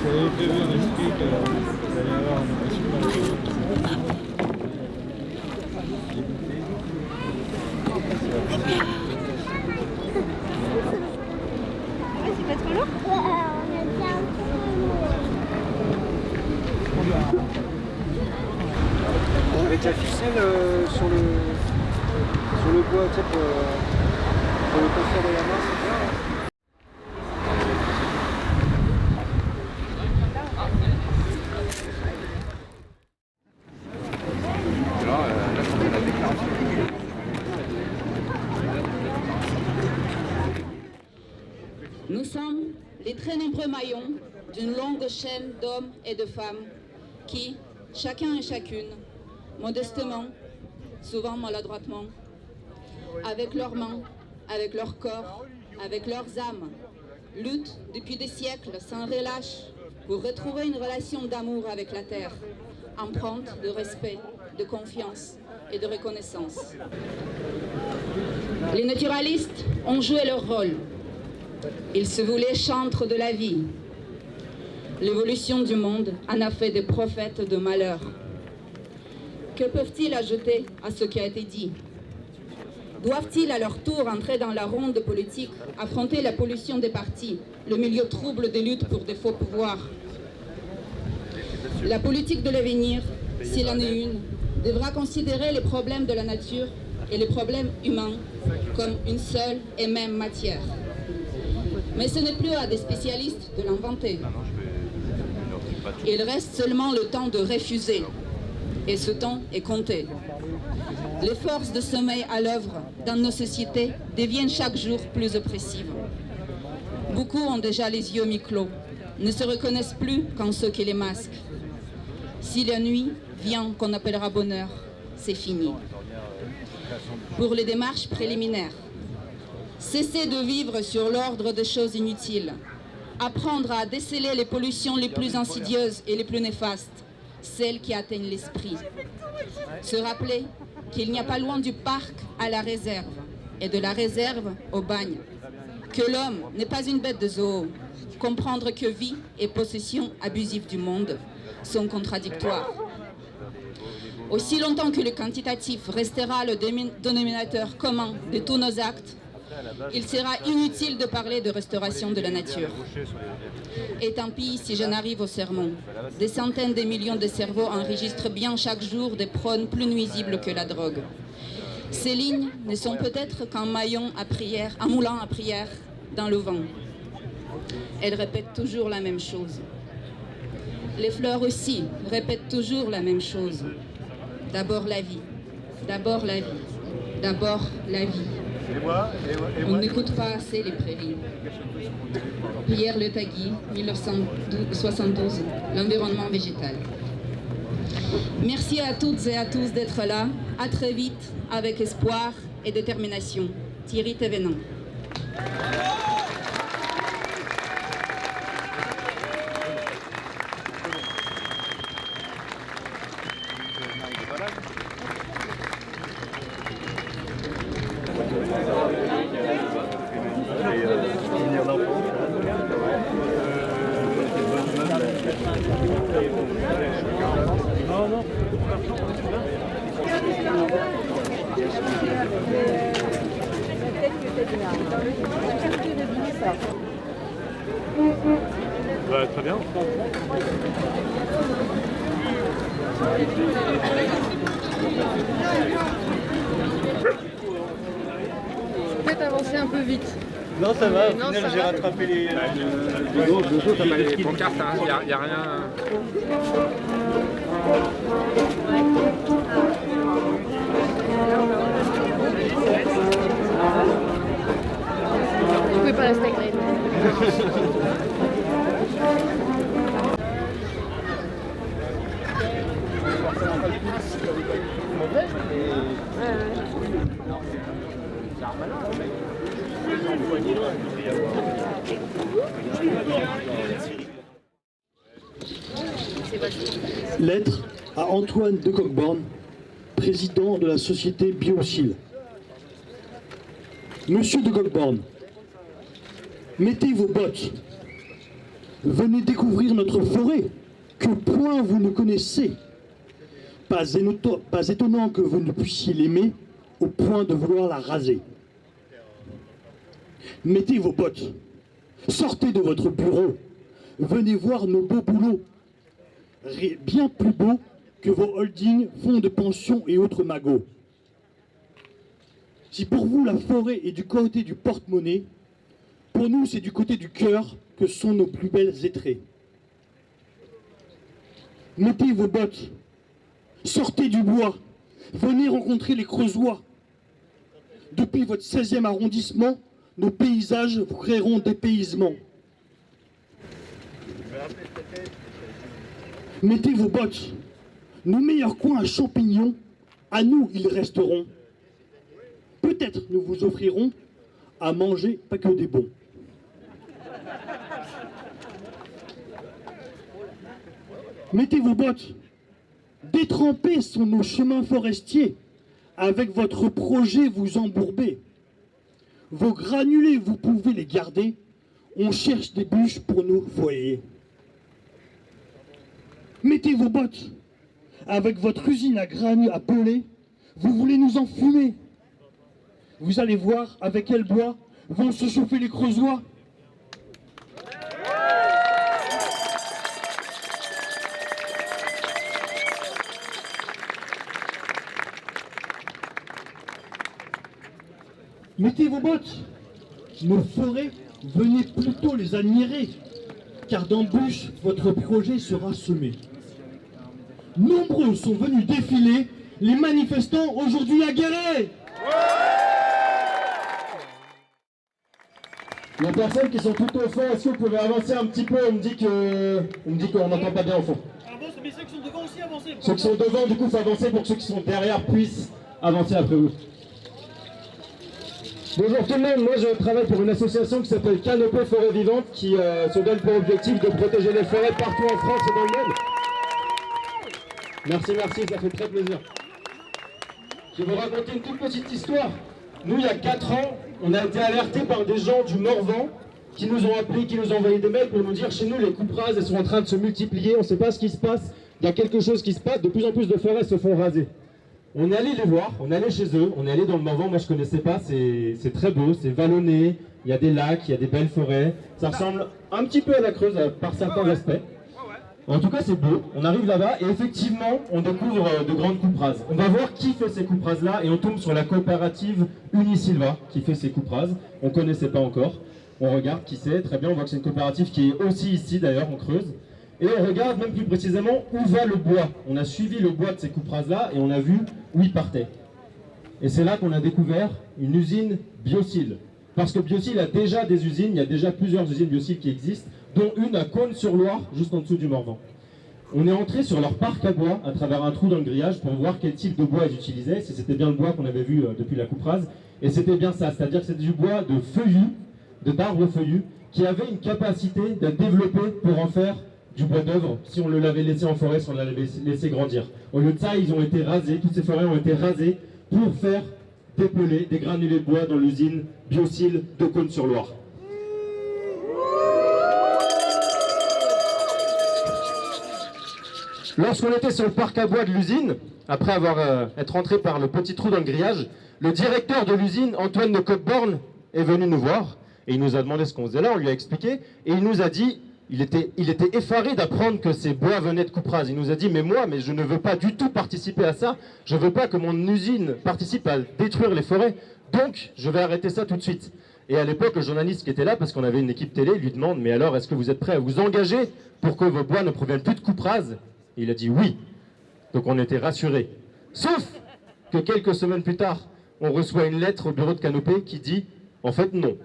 J'avais prévu un esprit que vous allez avoir un super C'est pas trop lourd? Avec la ficelle sur le bois, tu sais, pour le confort de la main, c'est bien. Hein. Nous sommes les très nombreux maillons d'une longue chaîne d'hommes et de femmes qui, chacun et chacune, modestement, souvent maladroitement, avec leurs mains, avec leur corps, avec leurs âmes, luttent depuis des siècles sans relâche pour retrouver une relation d'amour avec la terre, empreinte de respect, de confiance et de reconnaissance. Les naturalistes ont joué leur rôle. Ils se voulaient chantres de la vie. L'évolution du monde en a fait des prophètes de malheur. Que peuvent-ils ajouter à ce qui a été dit? Doivent-ils à leur tour entrer dans la ronde politique, affronter la pollution des partis, le milieu trouble des luttes pour des faux pouvoirs? La politique de l'avenir, s'il en est une, devra considérer les problèmes de la nature et les problèmes humains comme une seule et même matière. Mais ce n'est plus à des spécialistes de l'inventer. Il reste seulement le temps de refuser, et ce temps est compté. Les forces de sommeil à l'œuvre dans nos sociétés deviennent chaque jour plus oppressives. Beaucoup ont déjà les yeux mi-clos, ne se reconnaissent plus qu'en ceux qui les masquent. Si la nuit vient qu'on appellera bonheur, c'est fini. Pour les démarches préliminaires, cessez de vivre sur l'ordre des choses inutiles. Apprendre à déceler les pollutions les plus insidieuses et les plus néfastes, celles qui atteignent l'esprit. Se rappeler qu'il n'y a pas loin du parc à la réserve et de la réserve au bagne. Que l'homme n'est pas une bête de zoo. Comprendre que vie et possession abusive du monde sont contradictoires. Aussi longtemps que le quantitatif restera le dénominateur commun de tous nos actes, il sera inutile de parler de restauration de la nature. Et tant pis si je n'arrive au sermon. Des centaines de millions de cerveaux enregistrent bien chaque jour des prônes plus nuisibles que la drogue. Ces lignes ne sont peut-être qu'un maillon à prière, un moulin à prière dans le vent. Elles répètent toujours la même chose. Les fleurs aussi répètent toujours la même chose. D'abord la vie, d'abord la vie, d'abord la vie. On n'écoute pas assez les prairies. Pierre Le Tagui, 1972, l'environnement végétal. Merci à toutes et à tous d'être là. À très vite, avec espoir et détermination. Thierry Thévenin. Ouais, très bien. Peut-être avancer un peu vite. Non, ça va, au Non, final ça j'ai va. rattrapé les... T'as pas les pancartes, hein, y a rien. Vous pouvez pas rester avec les Lettre à Antoine de Cockborn, président de la société Biocil. Monsieur de Cockborn, mettez vos bottes. Venez découvrir notre forêt, que point vous ne connaissez. Pas étonnant que vous ne puissiez l'aimer au point de vouloir la raser. Mettez vos bottes, sortez de votre bureau, venez voir nos beaux boulots, bien plus beaux que vos holdings, fonds de pension et autres magots. Si pour vous la forêt est du côté du porte-monnaie, pour nous c'est du côté du cœur que sont nos plus belles étrées. Mettez vos bottes, sortez du bois, venez rencontrer les Creusois. Depuis votre 16e arrondissement, nos paysages vous créeront dépaysement. Mettez vos bottes, nos meilleurs coins à champignons, à nous ils resteront. Peut-être nous vous offrirons à manger pas que des bons. Mettez vos bottes, détrempés sont nos chemins forestiers, avec votre projet vous embourbez. Vos granulés, vous pouvez les garder, on cherche des bûches pour nos foyers. Mettez vos bottes, avec votre usine à granulés à peler, vous voulez nous enfumer. Vous allez voir avec quel bois vont se chauffer les Creusois. Mettez vos bottes, nos forêts, venez plutôt les admirer, car d'embûches, votre projet sera semé. Nombreux sont venus défiler, les manifestants aujourd'hui aguerris. Les personnes qui sont tout au fond, est-ce que vous pouvez avancer un petit peu? On me dit qu'on n'entend pas bien au fond. Avance, mais ceux qui sont devant aussi, avancez. Ceux qui sont devant, du coup, il faut avancer pour que ceux qui sont derrière puissent avancer après vous. Bonjour tout le monde, moi je travaille pour une association qui s'appelle Canopée Forêt Vivante qui se donne pour objectif de protéger les forêts partout en France et dans le monde. Merci, merci, ça fait très plaisir. Je vais vous raconter une toute petite histoire. Nous, il y a 4 ans, on a été alertés par des gens du Morvan qui nous ont appelés, qui nous ont envoyé des mails pour nous dire chez nous les coupes rases elles sont en train de se multiplier, on ne sait pas ce qui se passe, il y a quelque chose qui se passe, de plus en plus de forêts se font raser. On est allé les voir, on est allé chez eux, on est allé dans le Morvan, moi je ne connaissais pas, c'est très beau, c'est vallonné, il y a des lacs, il y a des belles forêts, ça ressemble un petit peu à la Creuse par certains aspects. En tout cas c'est beau, on arrive là-bas et effectivement on découvre de grandes coupes rases. On va voir qui fait ces coupes rases là et on tombe sur la coopérative Unisilva qui fait ces coupes rases, on ne connaissait pas encore. On regarde qui c'est, très bien, on voit que c'est une coopérative qui est aussi ici d'ailleurs en Creuse. Et on regarde même plus précisément où va le bois. On a suivi le bois de ces coupes rases là et on a vu où il partait. Et c'est là qu'on a découvert une usine Biocil. Parce que Biocil a déjà des usines, il y a déjà plusieurs usines Biocil qui existent, dont une à Cosne-sur-Loire, juste en dessous du Morvan. On est entré sur leur parc à bois à travers un trou dans le grillage pour voir quel type de bois ils utilisaient, si c'était bien le bois qu'on avait vu depuis la coupe rase. Et c'était bien ça, c'est-à-dire que c'était du bois de feuillus, d'arbres feuillus, qui avait une capacité d'être développé pour en faire du bois d'œuvre si on l'avait laissé en forêt, si on l'avait laissé grandir. Au lieu de ça, ils ont été rasés, toutes ces forêts ont été rasées pour faire dépeler des granulés de bois dans l'usine Biocil de Cosne-sur-Loire. Lorsqu'on était sur le parc à bois de l'usine, après être rentré par le petit trou dans le grillage, le directeur de l'usine, Antoine de Cockborn, est venu nous voir et il nous a demandé ce qu'on faisait là, on lui a expliqué et il nous a dit, il était effaré d'apprendre que ces bois venaient de coupe rase. Il nous a dit, mais je ne veux pas du tout participer à ça, je ne veux pas que mon usine participe à détruire les forêts, donc je vais arrêter ça tout de suite. Et à l'époque, le journaliste qui était là, parce qu'on avait une équipe télé, lui demande, mais alors est-ce que vous êtes prêt à vous engager pour que vos bois ne proviennent plus de coupe rase? Et il a dit oui. Donc on était rassurés. Sauf que quelques semaines plus tard, on reçoit une lettre au bureau de Canopée qui dit, en fait non.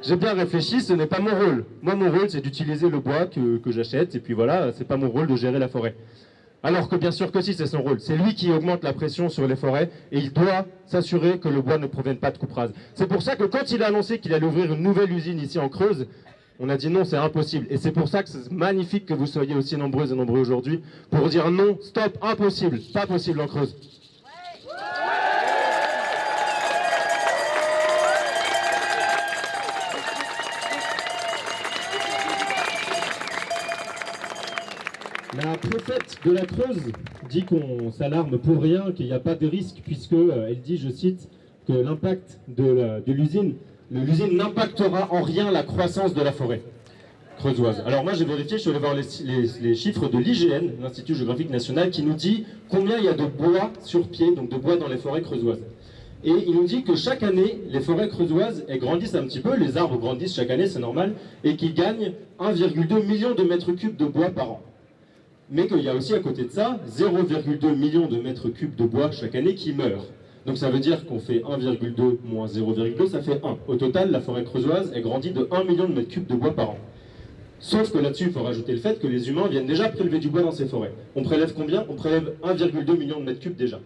J'ai bien réfléchi, ce n'est pas mon rôle. Moi, mon rôle, c'est d'utiliser le bois que j'achète, et puis voilà, c'est pas mon rôle de gérer la forêt. Alors que bien sûr que si, c'est son rôle. C'est lui qui augmente la pression sur les forêts, et il doit s'assurer que le bois ne provienne pas de coupe rase. C'est pour ça que quand il a annoncé qu'il allait ouvrir une nouvelle usine ici en Creuse, on a dit non, c'est impossible. Et c'est pour ça que c'est magnifique que vous soyez aussi nombreuses et nombreux aujourd'hui, pour dire non, stop, impossible, pas possible en Creuse. La préfète de la Creuse dit qu'on s'alarme pour rien, qu'il n'y a pas de risque, puisque elle dit, je cite, que l'impact de l'usine n'impactera en rien la croissance de la forêt creusoise. Alors moi j'ai vérifié, je suis allé voir les chiffres de l'IGN, l'Institut géographique national, qui nous dit combien il y a de bois sur pied, donc de bois dans les forêts creusoises. Et il nous dit que chaque année, les forêts creusoises, elles grandissent un petit peu, les arbres grandissent chaque année, c'est normal, et qu'ils gagnent 1,2 million de mètres cubes de bois par an. Mais qu'il y a aussi à côté de ça, 0,2 million de mètres cubes de bois chaque année qui meurent. Donc ça veut dire qu'on fait 1,2 moins 0,2, ça fait 1. Au total, la forêt creusoise, elle grandit de 1 million de mètres cubes de bois par an. Sauf que là-dessus, il faut rajouter le fait que les humains viennent déjà prélever du bois dans ces forêts. On prélève combien? On prélève 1,2 million de mètres cubes déjà.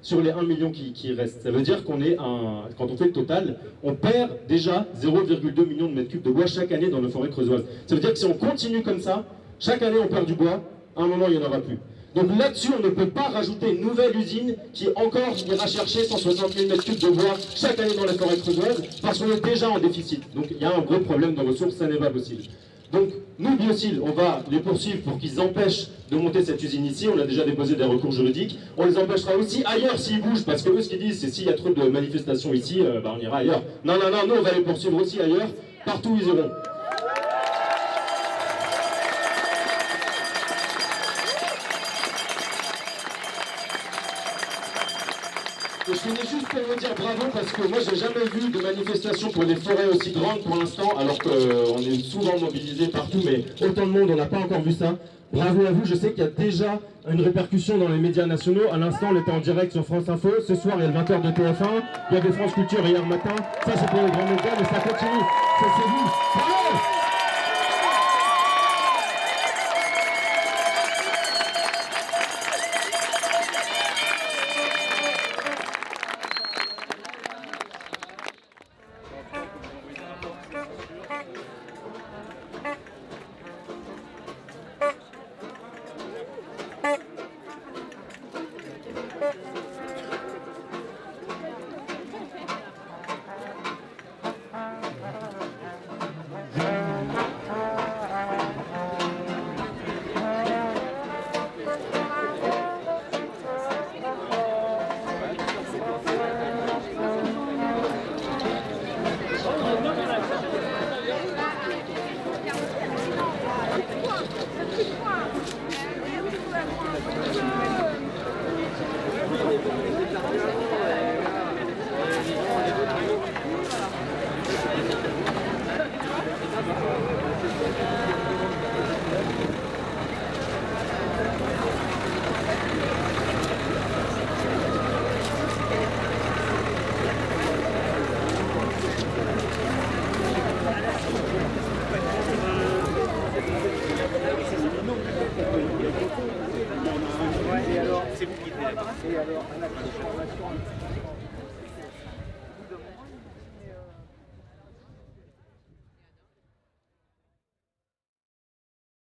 Sur les 1 million qui restent. Ça veut dire qu'on est, quand on fait le total, on perd déjà 0,2 million de mètres cubes de bois chaque année dans nos forêts creusoises. Ça veut dire que si on continue comme ça, chaque année on perd du bois, à un moment il n'y en aura plus. Donc là-dessus, on ne peut pas rajouter une nouvelle usine qui encore ira chercher 160 000 mètres cubes de bois chaque année dans les forêts creusoises, parce qu'on est déjà en déficit. Donc il y a un gros problème de ressources, ça n'est pas possible. Donc nous, Biocil, on va les poursuivre pour qu'ils empêchent de monter cette usine ici. On a déjà déposé des recours juridiques. On les empêchera aussi ailleurs s'ils bougent, parce que eux, ce qu'ils disent, c'est s'il y a trop de manifestations ici, on ira ailleurs. Non, nous, on va les poursuivre aussi ailleurs, partout où ils iront. Je finis juste pour vous dire bravo parce que moi j'ai jamais vu de manifestation pour des forêts aussi grandes pour l'instant, alors qu'on est souvent mobilisé partout, mais autant de monde, on n'a pas encore vu ça. Bravo à vous, je sais qu'il y a déjà une répercussion dans les médias nationaux. À l'instant, on était en direct sur France Info, ce soir il y a le 20h de TF1, il y avait France Culture hier matin, ça c'est pour les grands médias, mais ça continue, ça c'est vous. Bravo!